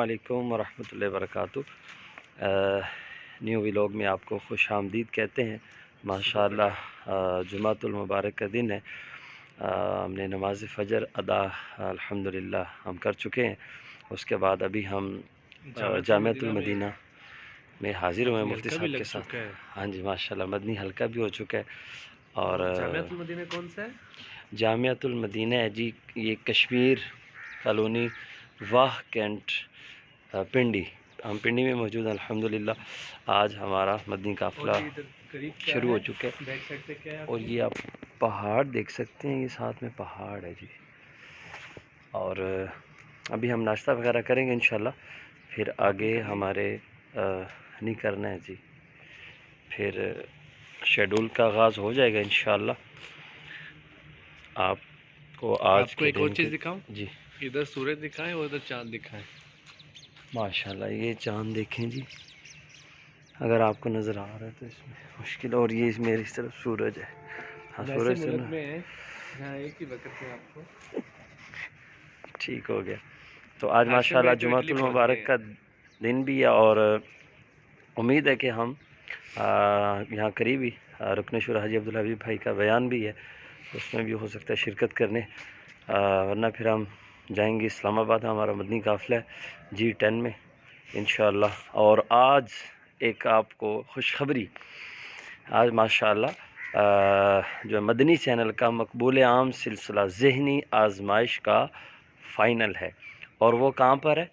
علیکم ورحمۃ اللہ وبرکاتہ۔ نیو ولاگ میں آپ کو خوش آمدید کہتے ہیں۔ ماشاءاللہ جمعۃ المبارک کا دن ہے۔ ہم نے نماز فجر ادا الحمدللہ ہم کر چکے ہیں۔ اس کے بعد ابھی ہم جامعۃ المدینہ میں حاضر ہوئے ہیں مفتی صاحب کے ساتھ۔ ہاں جی ماشاءاللہ مدنی حلقہ بھی ہو چکا ہے۔ اور جامعۃ المدینہ کون سا ہے؟ جامعۃ المدینہ ہے جی، یہ کشمیر کالونی واہ کینٹ پنڈی، ہم پنڈی میں موجود ہیں الحمدللہ۔ آج ہمارا مدنی قافلہ شروع ہو چکا ہے، اور یہ آپ پہاڑ دیکھ سکتے ہیں، یہ ساتھ میں پہاڑ ہے جی۔ اور ابھی ہم ناشتہ وغیرہ کریں گے انشاءاللہ، پھر آگے ہمارے نہیں کرنا ہے جی، پھر شیڈول کا آغاز ہو جائے گا انشاءاللہ۔ آپ کو آج ایک اور چیز دکھاؤں جی، ادھر سورج دکھائیں اور ادھر چاند دکھائیں۔ ماشاءاللہ یہ چاند دیکھیں جی، اگر آپ کو نظر آ رہا ہے تو اس میں مشکل، اور یہ میری طرف سورج ہے۔ ہاں سورج سے ملک میں ہے یہاں ایک ہی وقت میں آپ کو ٹھیک ہو گیا۔ تو آج ماشاءاللہ جمعۃ المبارک کا دن بھی ہے، اور امید ہے کہ ہم یہاں قریبی رکن شورا حاجی عبدالحبیب بھائی کا بیان بھی ہے، اس میں بھی ہو سکتا ہے شرکت کرنے، ورنہ پھر ہم جائیں گے اسلام آباد، ہمارا مدنی قافلہ ہے G10 میں انشاءاللہ۔ اور آج ایک آپ کو خوشخبری، آج ماشاءاللہ جو مدنی چینل کا مقبول عام سلسلہ ذہنی آزمائش کا فائنل ہے، اور وہ کہاں پر ہے؟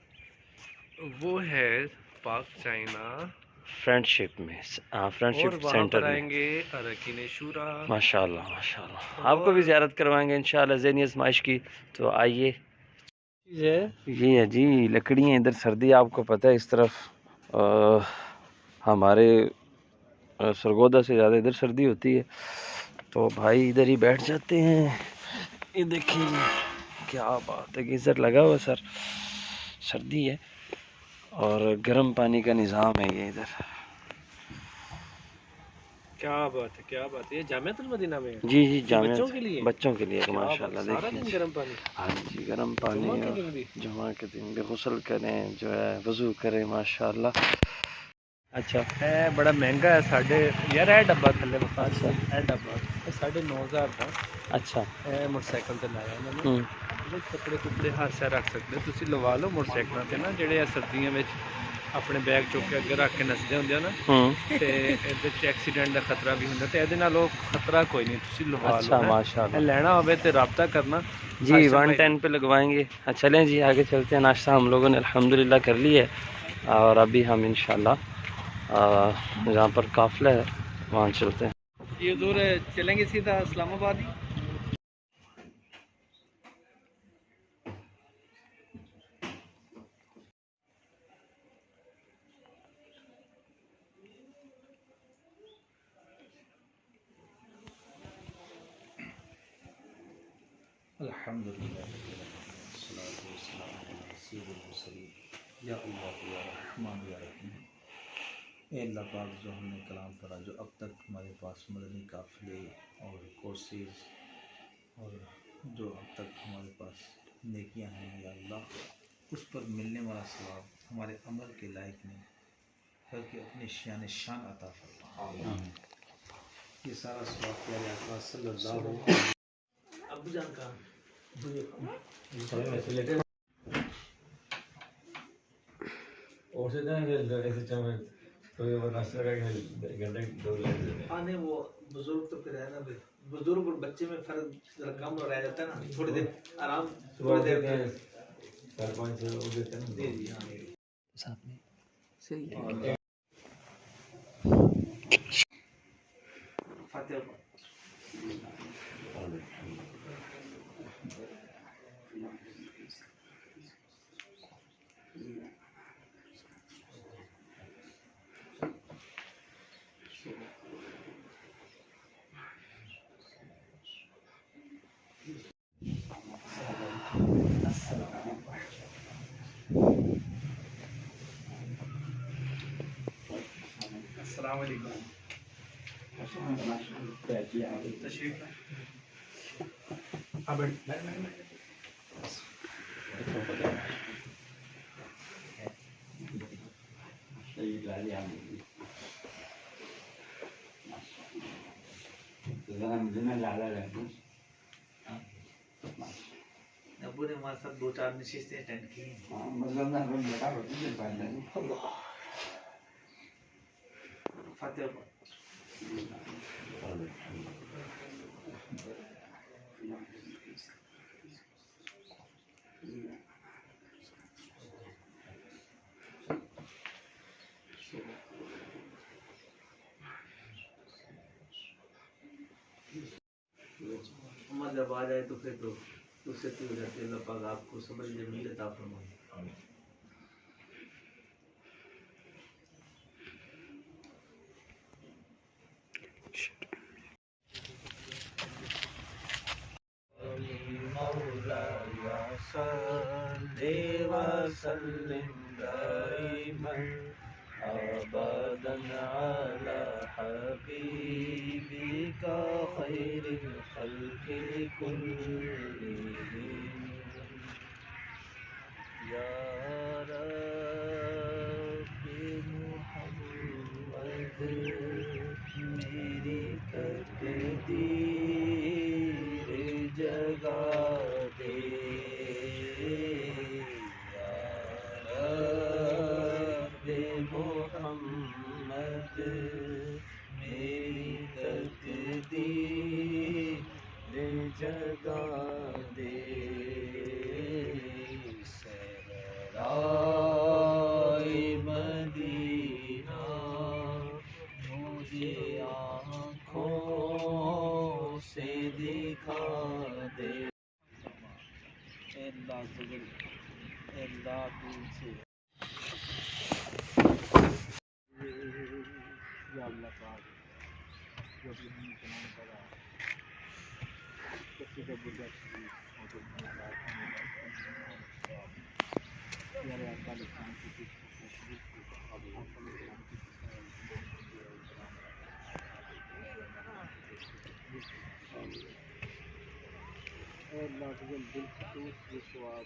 وہ ہے پاک چائنا فرینڈشپ میں، فرینڈشپ سینٹر میں آئیں گے اراکین شورا۔ ماشاءاللہ ماشاءاللہ، آپ کو بھی زیارت کروائیں گے انشاءاللہ ذہنی آزمائش کی۔ تو آئیے، یہ ہے جی لکڑی ہیں، ادھر سردی آپ کو پتہ ہے، اس طرف ہمارے سرگودا سے زیادہ ادھر سردی ہوتی ہے، تو بھائی ادھر ہی بیٹھ جاتے ہیں۔ یہ دیکھیں جی کیا بات ہے، گیزر لگا ہوا سر، سردی ہے، اور گرم پانی کا نظام ہے یہ ادھر۔ کیا بات ہے، کیا بات ہے، یہ جامعۃ المدینہ میں ہے جی جی جامعہ بچوں کے لیے ماشاءاللہ دیکھیں جی، گرم پانی، ہاں جی گرم پانی، جمعہ کے دن بھی غسل کریں، جو ہے وضو کریں ماشاءاللہ۔ اچھا ہے بڑا مہنگا ہے، ساڑھے یار ہے ڈبا تھلے بخار، اچھا ہے ڈبا 9,500 کا، اچھا موٹر سائیکل تے لایا انہوں نے۔ کپڑے کپڑے ہر شا رکھ سکتے، تسی لوا لو موٹر سائیکل تے نا، جڑے سردیاں وچ اپنے بیگ چک کے اگے رکھ کے نسدے ہوندے نا، تے ایدے وچ ایکسیڈنٹ دا خطرہ بھی ہوندا، تے ایدے نال او خطرہ کوئی نہیں، تسی لوا لو۔ اچھا ماشاءاللہ لینا ہوے تے رابطہ کرنا جی، 110 پہ لگوائیں گے۔ چلیں جی آگے چلتے ہیں، ناشتہ ہم لوگوں نے الحمدللہ کر لی ہے، اور ابھی ہم انشاءاللہ جہاں پر قافلہ ہے وہاں چلتے ہیں۔ یہ دور چلیں گے سیدھا اسلام آباد ہی۔ الحمدللہ والصلاۃ والسلام علی سید المرسلین، یا اللہ یا رحمان یا رحیم۔ اے اللہ پاک، جو ہم نے کلام پڑھا، جو اب تک ہمارے پاس مدنی قافلے اور کورسز اور جو اب تک ہمارے پاس نیکیاں ہیں، یا اللہ اس پر ملنے والا ثواب ہمارے عمل کے لائق نہیں، بلکہ اپنے شان عطا فرما۔ یہ سارا ثواب پیارے آقا صلی اللہ علیہ وسلم ابو جان کا آنے وہ بزرگ تو پھر ہے نا، بزرگ اور بچے میں فرق ذرا کم رہ جاتا ہے نا، تھوڑی دیر آرام، تھوڑی دیر جی جی ہاں ساتھ میں صحیح فاتحہ السلام علیکم۔ تشریف ابو نے ہمارے ساتھ 2-4 نشستیں اٹینڈ کی ہیں. فتح محمد جب آ جائے تو پھر تو رخصتی ہو جاتی ہے. اللہ پاک آپ کو سمجھ جمیل عطا فرمائے. مولاي صل وسلم دائما ابدا على حبيبك خير الخلق كلهم يا رب محمد میری تقدیر جگا دے. یا رب محمد میری تقدیر جگا دے. صحرائے مدینہ مجھے آنکھوں سے دکھا دے. اللہ تجھے اللہ تجھے یا اللہ پاک جو بھی ہم تمام کرا کسی کا بجا شریف اور جو ہمارا یا اللہ اسلام کی تشریف کو قبول اسلام کی اے اللہ تجھے دل خصوص یہ ثواب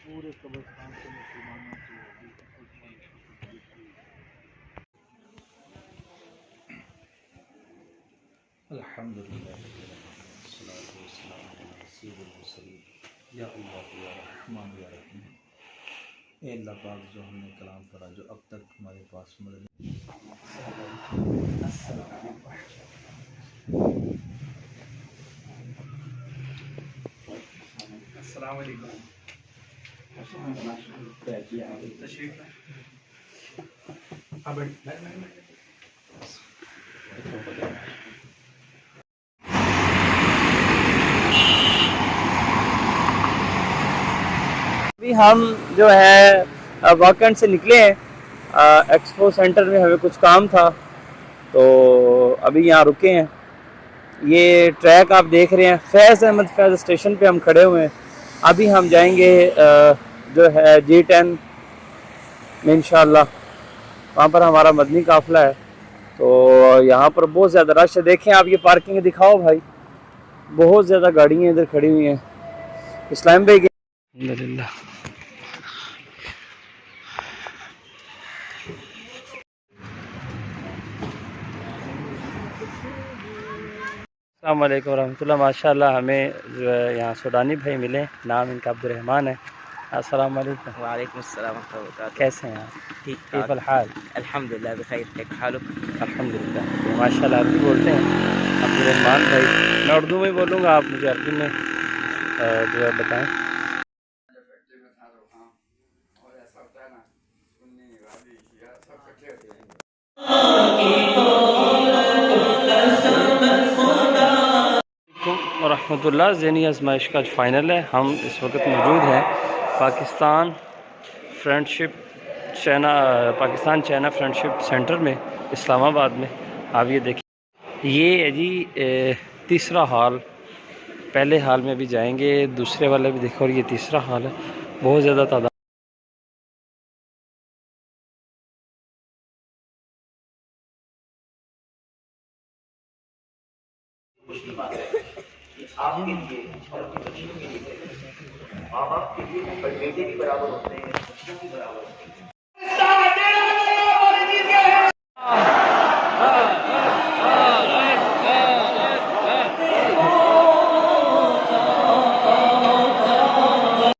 پورے قبرستان کے مسلمانوں کی الحمد للہ والصلاة والسلام علی سید المرسلین. یا اللہ یا رحمان یا رحیم. اے اللہ پاک جو ہم نے کلام پڑھا جو اب تک ہمارے پاس مدد. السلام علیکم. تشریف ابھی ہم جو ہے واکنڈ سے نکلے ہیں. ایکسپو سینٹر میں ہمیں کچھ کام تھا تو ابھی یہاں رکے ہیں. یہ ٹریک آپ دیکھ رہے ہیں فیض احمد فیض اسٹیشن پہ ہم کھڑے ہوئے ہیں. ابھی ہم جائیں گے جو ہے G10 میں انشاءاللہ. وہاں پر ہمارا مدنی قافلہ ہے تو یہاں پر بہت زیادہ رش ہے. دیکھیں آپ یہ پارکنگ دکھاؤ بھائی, بہت زیادہ گاڑیاں ادھر کھڑی ہوئی ہیں. اسلام بھائی الحمدللہ. السلام علیکم ورحمۃ اللہ. ماشاءاللہ ہمیں جو ہے یہاں سودانی بھائی ملے, نام ان کا عبدالرحمن ہے. السلام علیکم. وعلیکم السلام ورحمۃ اللہ وبرکاتہ. کیسے ہیں آپ؟ ٹھیک کیف ٹھاک الحال؟ الحمد للہ بخیر. کیف حالک؟ الحمدللہ. ماشاءاللہ عربی بولتے ہیں عبدالرحمن بھائی. میں اردو میں بولوں گا, آپ مجھے عربی میں جو ہے بتائیں. ورحمۃ اللہ. ذہنی آزمائش کا فائنل ہے. ہم اس وقت موجود ہیں پاکستان چائنا فرینڈشپ سینٹر میں اسلام آباد میں. آپ یہ دیکھیں, یہ ہے جی تیسرا ہال. پہلے ہال میں بھی جائیں گے, دوسرے والے بھی دیکھو, اور یہ تیسرا ہال ہے. بہت زیادہ تعداد. آپ کے لیے اور اپنی بچیوں کے لیے ماں باپ کے لیے بیٹے بھی برابر ہوتے ہیں, بچیوں بھی برابر ہوتے ہیں.